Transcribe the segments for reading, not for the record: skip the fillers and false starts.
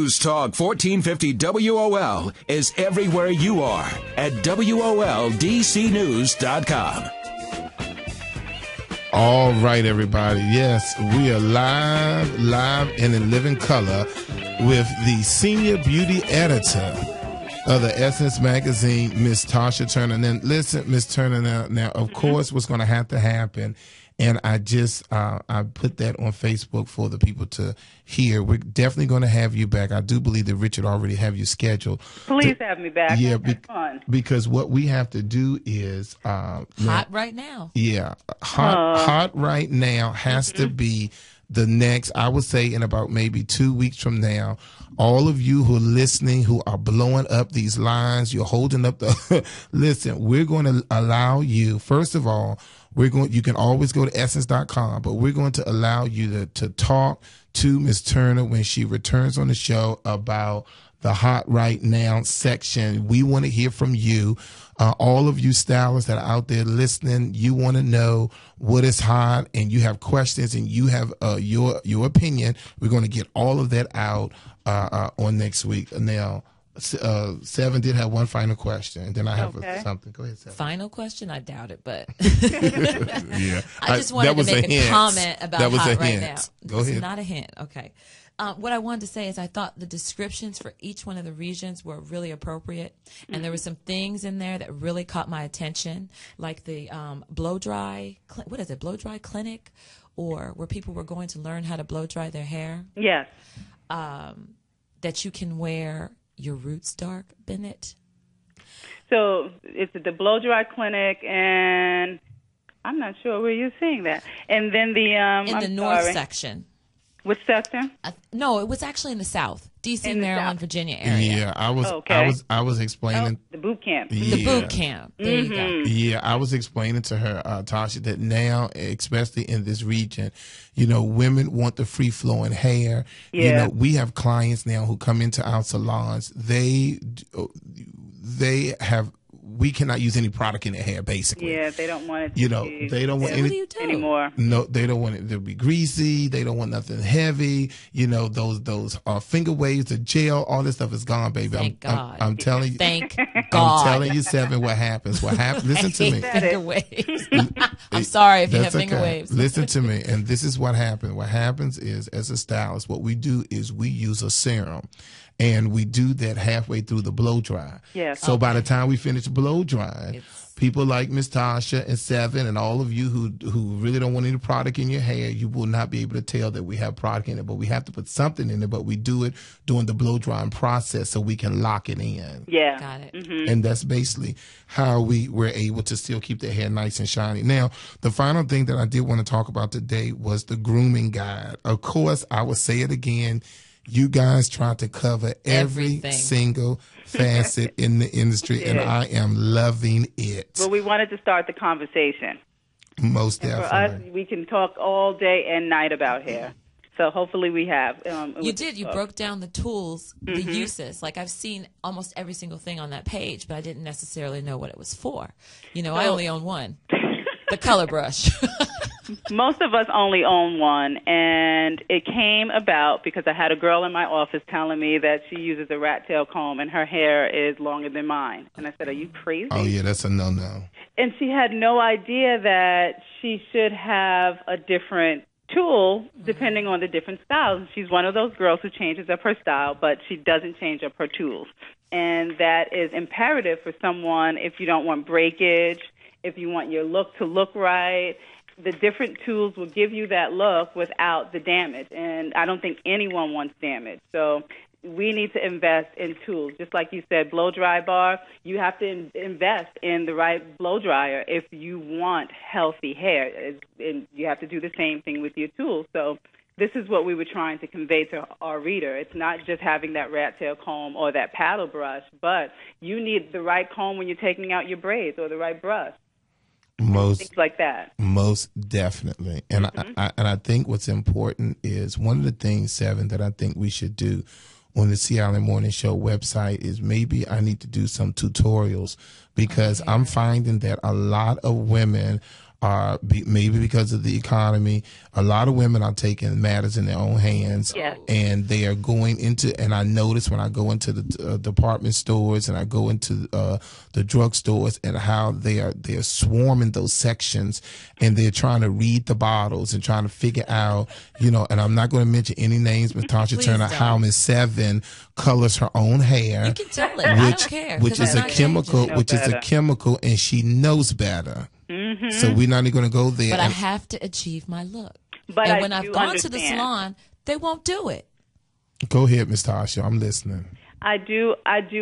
News Talk 1450 WOL is everywhere you are at WOLDCnews.com. All right, everybody. Yes, we are live and in living color with the senior beauty editor of the Essence magazine, Miss Tasha Turner. And then listen, Miss Turner, now of course what's going to happen, and I just I put that on Facebook for the people to hear. We're definitely going to have you back. I do believe that Richard already have you scheduled. Please have me back. Yeah, that's fun. Because what we have to do is hot right now. Yeah, hot right now has to be the next, I would say, in about maybe 2 weeks from now. All of you who are listening, who are blowing up these lines, you're holding up the listen, we're going to allow you, first of all, you can always go to essence.com, but we're going to allow you to talk to Miss Turner when she returns on the show about the hot right now section. We want to hear from you. All of you stylists that are out there listening, you want to know what is hot and you have questions and you have your opinion. We're going to get all of that out on next week. Now, Seven did have one final question, and then I have something. Go ahead, Seven. Final question? I doubt it, but yeah, I just wanted to make a comment about that was hot a right hint. now. Go ahead. Not a hint. Okay. What I wanted to say is I thought the descriptions for each one of the regions were really appropriate, and there were some things in there that really caught my attention, like the blow dry. What is it? Blow dry clinic, or where people were going to learn how to blow dry their hair. Yes. That you can wear your roots dark, Bennett. So it's the blow dry clinic, and I'm not sure where you're seeing that. And then in the north section. Which section? No, it was actually in the South, D.C., Maryland, Virginia area. Yeah, I was explaining the boot camp. Yeah. The boot camp. There you go. Yeah, I was explaining to her, Tasha, that now, especially in this region, you know, women want the free flowing hair. Yeah. You know, we have clients now who come into our salons. They have. We cannot use any product in their hair, basically. Yeah, they don't want it. You know, they don't want any anymore. No, they don't want it to be greasy. They don't want nothing heavy. You know, those finger waves, the gel, all this stuff is gone, baby. Thank God. I'm telling you. Thank God. I'm telling you, Seven, what happens. What happens? Listen to me. Finger waves. I'm sorry if you have finger waves. Listen to me, and this is what happens. What happens is, as a stylist, what we do is we use a serum. And we do that halfway through the blow dry. Yes. So by the time we finish blow drying, people like Miss Tasha and Seven and all of you who really don't want any product in your hair, you will not be able to tell that we have product in it. But we have to put something in it, but we do it during the blow drying process so we can lock it in. Yeah. Got it. Mm-hmm. And that's basically how we were able to still keep the hair nice and shiny. Now, the final thing that I did want to talk about today was the grooming guide. Of course, I will say it again. You guys try to cover every single facet in the industry, and I am loving it. Well, we wanted to start the conversation. Most definitely. For us, we can talk all day and night about hair. So hopefully we have. You did. You broke down the tools, the uses. Like I've seen almost every single thing on that page, but I didn't necessarily know what it was for. You know, I only own one, the color brush. Most of us only own one, and it came about because I had a girl in my office telling me that she uses a rat tail comb and her hair is longer than mine. And I said, are you crazy? Oh, yeah, that's a no-no. And she had no idea that she should have a different tool depending on the different styles. She's one of those girls who changes up her style, but she doesn't change up her tools. And that is imperative for someone if you don't want breakage, if you want your look to look right. The different tools will give you that look without the damage, and I don't think anyone wants damage. So we need to invest in tools. Just like you said, blow dry bar, you have to invest in the right blow dryer if you want healthy hair, and you have to do the same thing with your tools. So this is what we were trying to convey to our reader. It's not just having that rat tail comb or that paddle brush, but you need the right comb when you're taking out your braids or the right brush. Things like that. Most definitely. And I think what's important is one of the things, Seven, that I think we should do on the Sea Island Morning Show website is maybe I need to do some tutorials because I'm finding that a lot of women maybe because of the economy, a lot of women are taking matters in their own hands. Yes. And they are going into, and I notice when I go into the department stores and I go into the drugstores, and how they're swarming those sections, and they're trying to read the bottles and trying to figure out, and I'm not going to mention any names, but Tasha Turner, how Miss Seven colors her own hair. You can tell it. I don't care. Which is a chemical, and she knows better. Mm-hmm. So we're not even going to go there. But I have to achieve my look. But and when I've gone to the salon, they won't do it. Go ahead, Miss Tasha. I'm listening. I do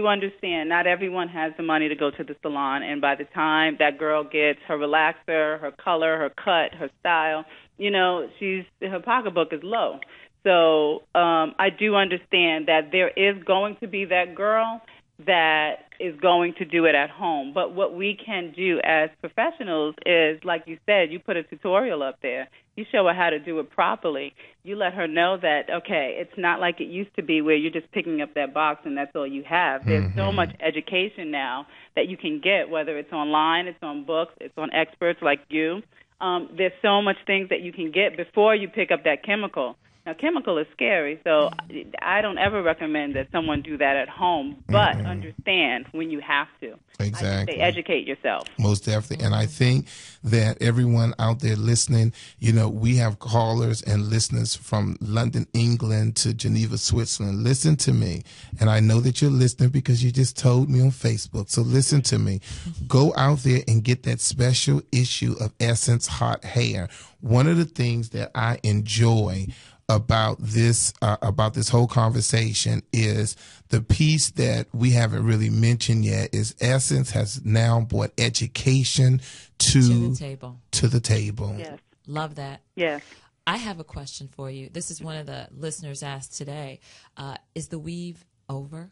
understand. Not everyone has the money to go to the salon, and by the time that girl gets her relaxer, her color, her cut, her style, her pocketbook is low. So I do understand that there is going to be that girl that is going to do it at home. But what we can do as professionals is, like you said, you put a tutorial up there. You show her how to do it properly. You let her know that, okay, it's not like it used to be where you're just picking up that box and that's all you have. There's so much education now that you can get, whether it's online, it's on books, it's on experts like you. There's so much things that you can get before you pick up that chemical. Now, chemical is scary, so I don't ever recommend that someone do that at home, but understand when you have to. Exactly. I say educate yourself. Most definitely. And I think that everyone out there listening, we have callers and listeners from London, England to Geneva, Switzerland. Listen to me. And I know that you're listening because you just told me on Facebook. So listen to me. Go out there and get that special issue of Essence Hot Hair. One of the things that I enjoy about this whole conversation is the piece that we haven't really mentioned yet is Essence has now brought education to the table. Yes. Love that. Yes. I have a question for you. This is one of the listeners asked today. Is the weave over?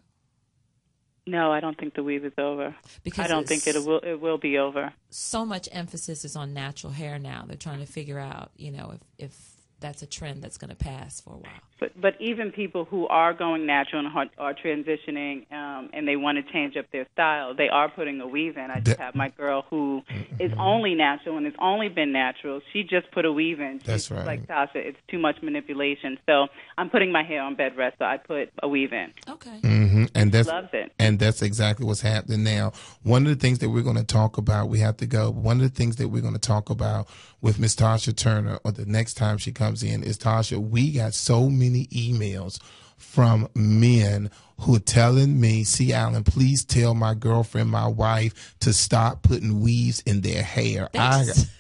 No, I don't think the weave is over. Because I don't think it will be over. So much emphasis is on natural hair now. They're trying to figure out, if that's a trend that's going to pass for a while. But even people who are going natural and are transitioning and they want to change up their style, they are putting a weave in. I just have my girl who is only natural and has only been natural. She just put a weave in. That's right. Like Tasha, it's too much manipulation. So I'm putting my hair on bed rest, so I put a weave in. Okay. Mm-hmm. And she loves it. And that's exactly what's happening now. One of the things that we're going to talk about, we have to go. One of the things that we're going to talk about with Miss Tasha Turner, or the next time she comes in, is Tasha, we got so many emails from men who are telling me, C. Allen, please tell my girlfriend, my wife, to stop putting weaves in their hair.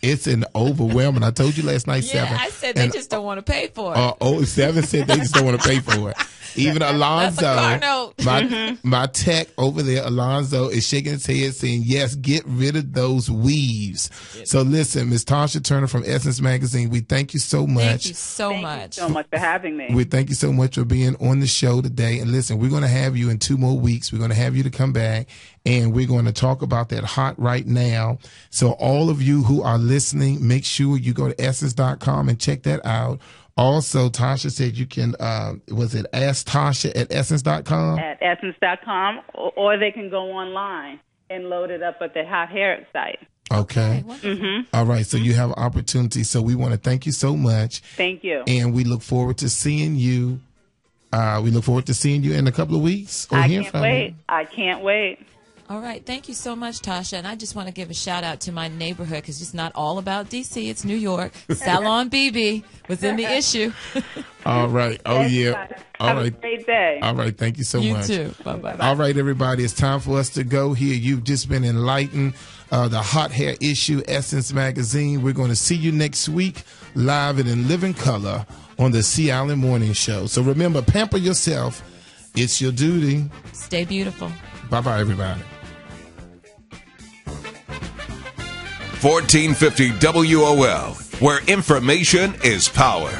It's an overwhelming. I told you last night, Seven. I said they just don't want to pay for it. Seven said they just don't want to pay for it. Even Alonzo, my tech over there, Alonzo, is shaking his head saying, yes, get rid of those weaves. So listen, Ms. Tasha Turner from Essence Magazine, we thank you so much. Thank you so much. Thank you so much for having me. We thank you so much for being on the show today. And listen, we're going to have you in 2 more weeks. We're going to have you to come back, and we're going to talk about that hot right now. So all of you who are listening, make sure you go to essence.com and check that out. Also, Tasha said you can, was it Ask Tasha at essence.com? At essence.com, or they can go online and load it up at the Hot Hair site. Okay. All right. So you have opportunity. So we want to thank you so much. Thank you. And we look forward to seeing you. We look forward to seeing you in a couple of weeks. I can't wait. All right. Thank you so much, Tasha. And I just want to give a shout out to my neighborhood, because it's not all about D.C. It's New York. Salon BB was in the issue. All right. Oh, yeah. All right. Have a great day. All right. Thank you so much. You too. Bye-bye. All right, everybody. It's time for us to go here. You've just been enlightened. The hot hair issue, Essence Magazine. We're going to see you next week live and in living color on the C. Allen Morning Show. So remember, pamper yourself. It's your duty. Stay beautiful. Bye-bye, everybody. 1450 WOL, where information is power.